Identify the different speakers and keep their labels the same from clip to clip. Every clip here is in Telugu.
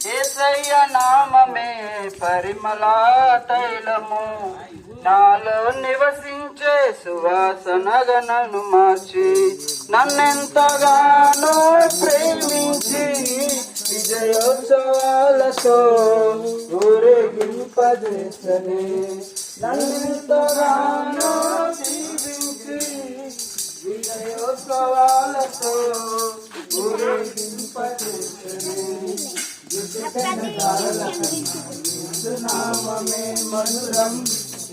Speaker 1: యేసయ్య నామమే పరిమళ తైలము, నాలో నివసించే సువాసనగా నన్ను మార్చి, నన్నెంతగానో ప్రేమించి విజయోత్సవాలతో ఊరేగింపజేసనే. నన్నెంతగానో ప్రేమించి విజయోత్సవాలతో ఊరేగింపజేసనే. నామమే మధురం,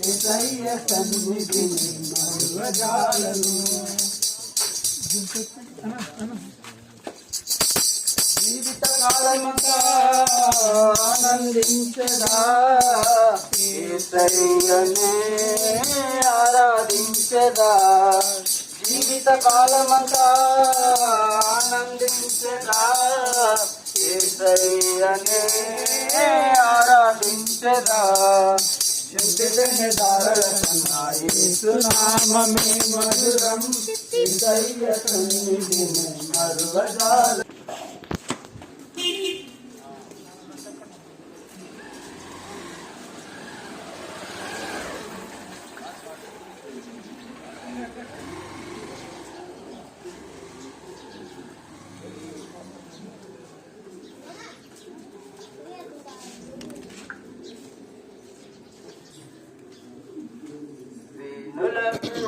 Speaker 1: యేసయ్య సన్నిధి మరువజాలను. జీవితకాలమంతా ఆనందించదా, యేసయ్యనే ఆరాధించదా. జీవితకాలమంతా ఆనందించదా, యేసయ్యనే ఆరాధించదా. యేసు నామమే మధురం, యేసయ్య సన్నిధిని మరువజాలను.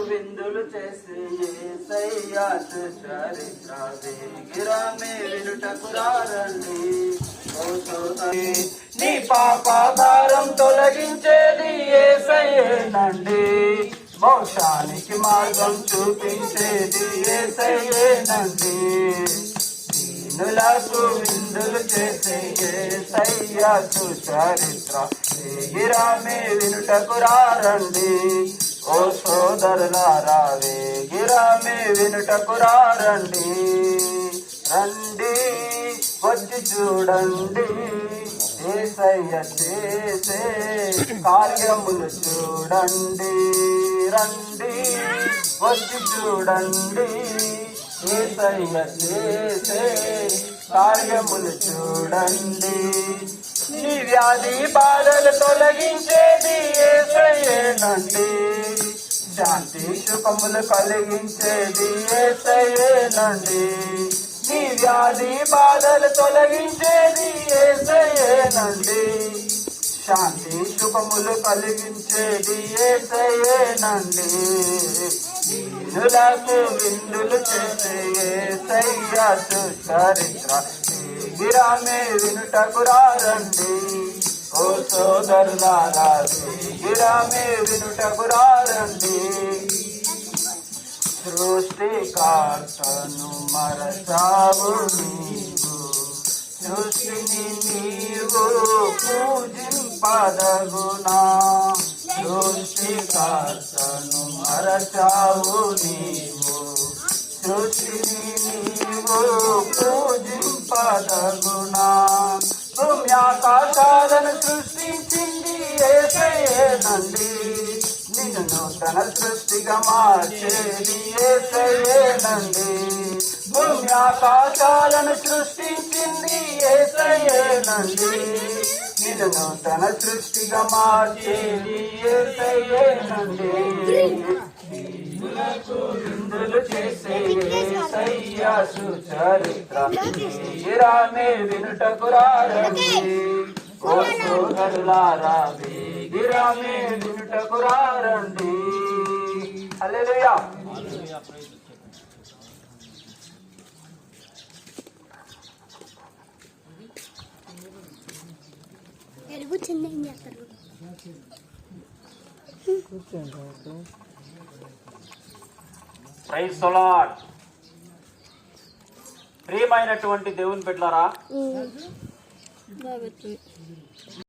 Speaker 1: విందులు చేసి యేసయ్య చరిత్ర వేగిరామే వినుటకు రారండి. నీ పాపాధారం తొలగించేది యేసయ్యేనండి, మోక్షానికి మార్గం చూపించేది యేసయ్యేనండి. దీనులకు విందులు చేసే యేసయ్య చరిత్ర వేగిరామే వినుటకు రారండి. ఓ సోదరులారా వేగిరామే వినుటకు రండి. రండి వచ్చి చూడండి, యేసయ్య చేసే కార్యములు చూడండి. రండి వచ్చి చూడండి, యేసయ్య చేసే కార్యములు చూడండి. నీ వ్యాధి బాధలు తొలగించేది యేసయ్యేనండి, శాంతి సుఖములు కలిగించేది యేసయ్యేనండి. నీ వ్యాధి బాధలు తొలగించేది యేసయ్యేనండి, శాంతి సుఖములు కలిగించేది యేసయ్యేనండి. దీనులకు విందులు చేసే యేసయ్య చరిత్ర వేగిరామే వినుటకు రండి. ఓ సోదరులారా వేగిరామే వినుటకు రండి. సృష్టికర్తను మరచావు నీవు, సృష్టిని నీవు పూజింపదగునా. సృష్టికర్తను మరచావు నీవు, సృష్టిని నీవు పూజింపదగునా. భూమ్యాకాశాలను సృష్టించింది యేసయ్యేనండి, నిన్ను నూతన సృష్టిగా మార్చేది యేసయ్యేనండి. భూమ్యాకాశాలను సృష్టించింది యేసయ్యేనండి, నిన్ను నూతన సృష్టిగా మార్చేది యేసయ్యేనండి. విందులు చేసే యేసయ్య చరిత్ర వేగిరామే వినుటకు రండి. ఓ సోదరులారా వేగిరామే వినుటకు రండి. హల్లెలూయా. Praise the lord. ప్రియమైనటువంటి దేవుని బిడ్డలారా,